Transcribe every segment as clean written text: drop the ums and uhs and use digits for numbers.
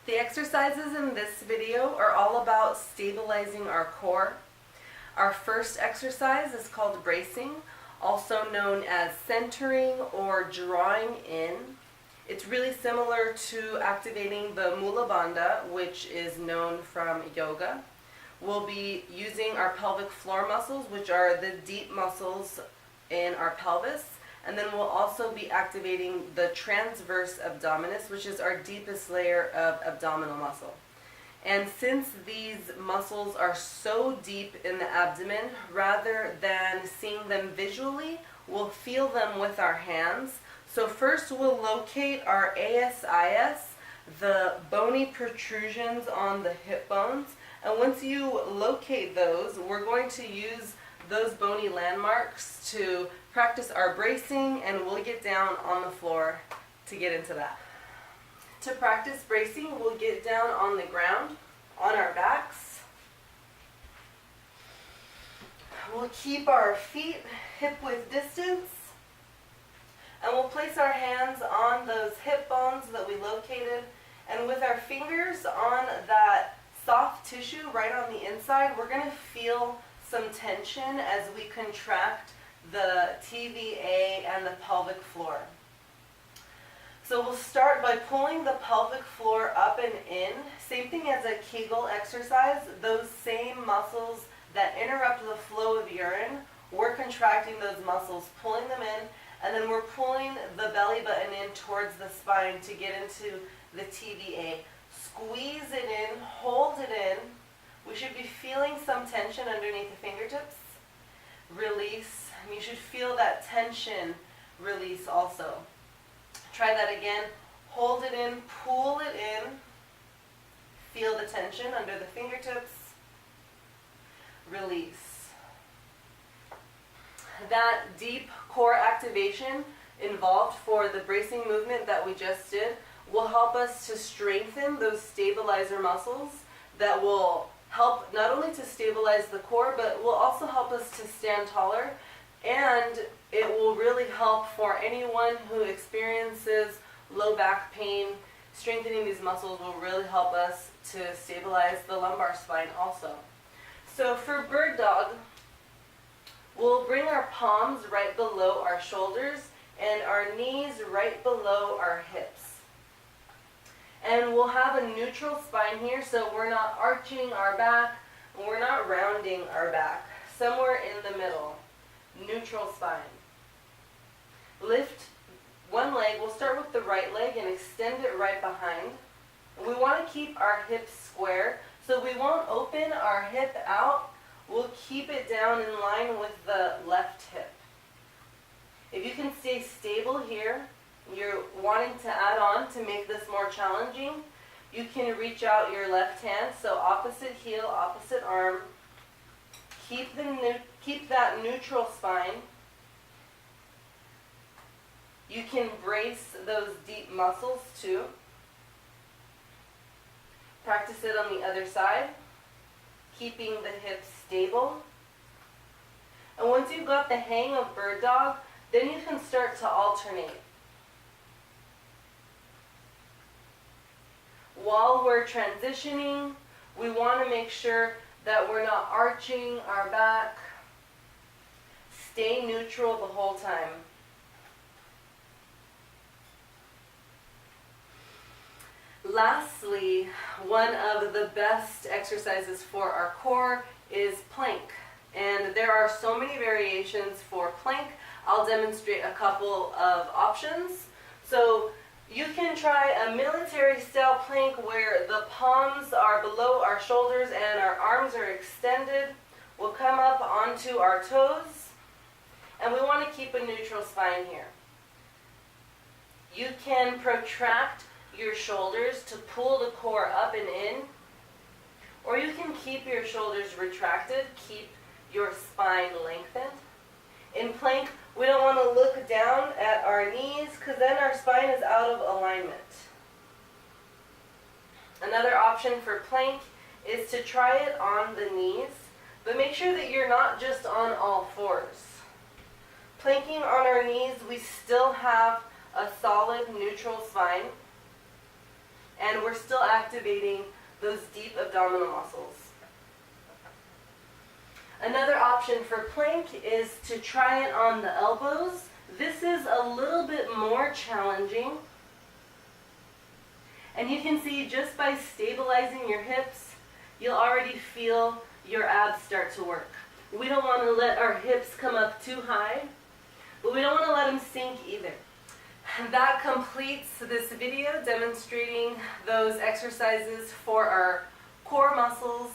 The exercises in this video are all about stabilizing our core. Our first exercise is called bracing, also known as centering or drawing in. It's really similar to activating the Mula Bandha, which is known from yoga. We'll be using our pelvic floor muscles, which are the deep muscles in our pelvis. And then we'll also be activating the transverse abdominis, which is our deepest layer of abdominal muscle. And since these muscles are so deep in the abdomen, rather than seeing them visually, we'll feel them with our hands. So first we'll locate our ASIS, the bony protrusions on the hip bones. And once you locate those, we're going to use those bony landmarks to practice our bracing, and we'll get down on the floor to get into that. To practice bracing, we'll get down on the ground, on our backs. We'll keep our feet hip-width distance, and we'll place our hands on those hip bones that we located, and with our fingers on that soft tissue right on the inside, we're going to feel some tension as we contract the TVA and the pelvic floor. So we'll start by pulling the pelvic floor up and in. Same thing as a Kegel exercise. Those same muscles that interrupt the flow of urine, we're contracting those muscles, pulling them in, and then we're pulling the belly button in towards the spine to get into the TVA. Squeeze it in, hold it in. We should be feeling some tension underneath the fingertips. Release. You should feel that tension release also. Try that again. Hold it in, pull it in. Feel the tension under the fingertips. Release. That deep core activation involved for the bracing movement that we just did will help us to strengthen those stabilizer muscles that will help not only to stabilize the core, but will also help us to stand taller, and it will really help for anyone who experiences low back pain. Strengthening these muscles will really help us to stabilize the lumbar spine also. So for bird dog, we'll bring our palms right below our shoulders and our knees right below our hips. And we'll have a neutral spine here, so we're not arching our back, and we're not rounding our back. Somewhere in the middle, neutral spine. Lift one leg. We'll start with the right leg and extend it right behind. We want to keep our hips square, so we won't open our hip out. We'll keep it down in line with the left hip. If you can stay stable here, you're wanting to add on to make this more challenging, you can reach out your left hand, so opposite heel, opposite arm. Keep that neutral spine. You can brace those deep muscles too. Practice it on the other side, keeping the hips stable. And once you've got the hang of bird dog, then you can start to alternate. While we're transitioning, we want to make sure that we're not arching our back. Stay neutral the whole time. Lastly, one of the best exercises for our core is plank. And there are so many variations for plank. I'll demonstrate a couple of options. So you can try a military style plank where the palms are below our shoulders and our arms are extended. We'll come up onto our toes, and we want to keep a neutral spine here. You can protract your shoulders to pull the core up and in, or you can keep your shoulders retracted, keep your spine lengthened. In plank, we don't want to look down at our knees because then our spine is out of alignment. Another option for plank is to try it on the knees, but make sure that you're not just on all fours. Planking on our knees, we still have a solid neutral spine. and we're still activating those deep abdominal muscles. Another option for plank is to try it on the elbows. This is a little bit more challenging. And you can see just by stabilizing your hips, you'll already feel your abs start to work. We don't want to let our hips come up too high, but we don't want to let them sink either. And that completes this video demonstrating those exercises for our core muscles.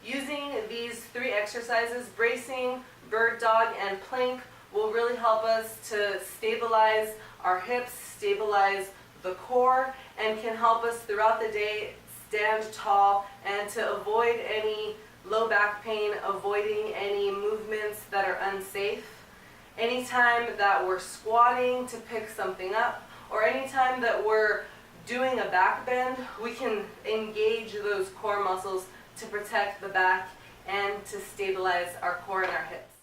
Using these 3 exercises, bracing, bird dog, and plank, will really help us to stabilize our hips, stabilize the core, and can help us throughout the day stand tall and to avoid any low back pain, avoiding any movements that are unsafe. Anytime that we're squatting to pick something up, or anytime that we're doing a back bend, we can engage those core muscles to protect the back and to stabilize our core and our hips.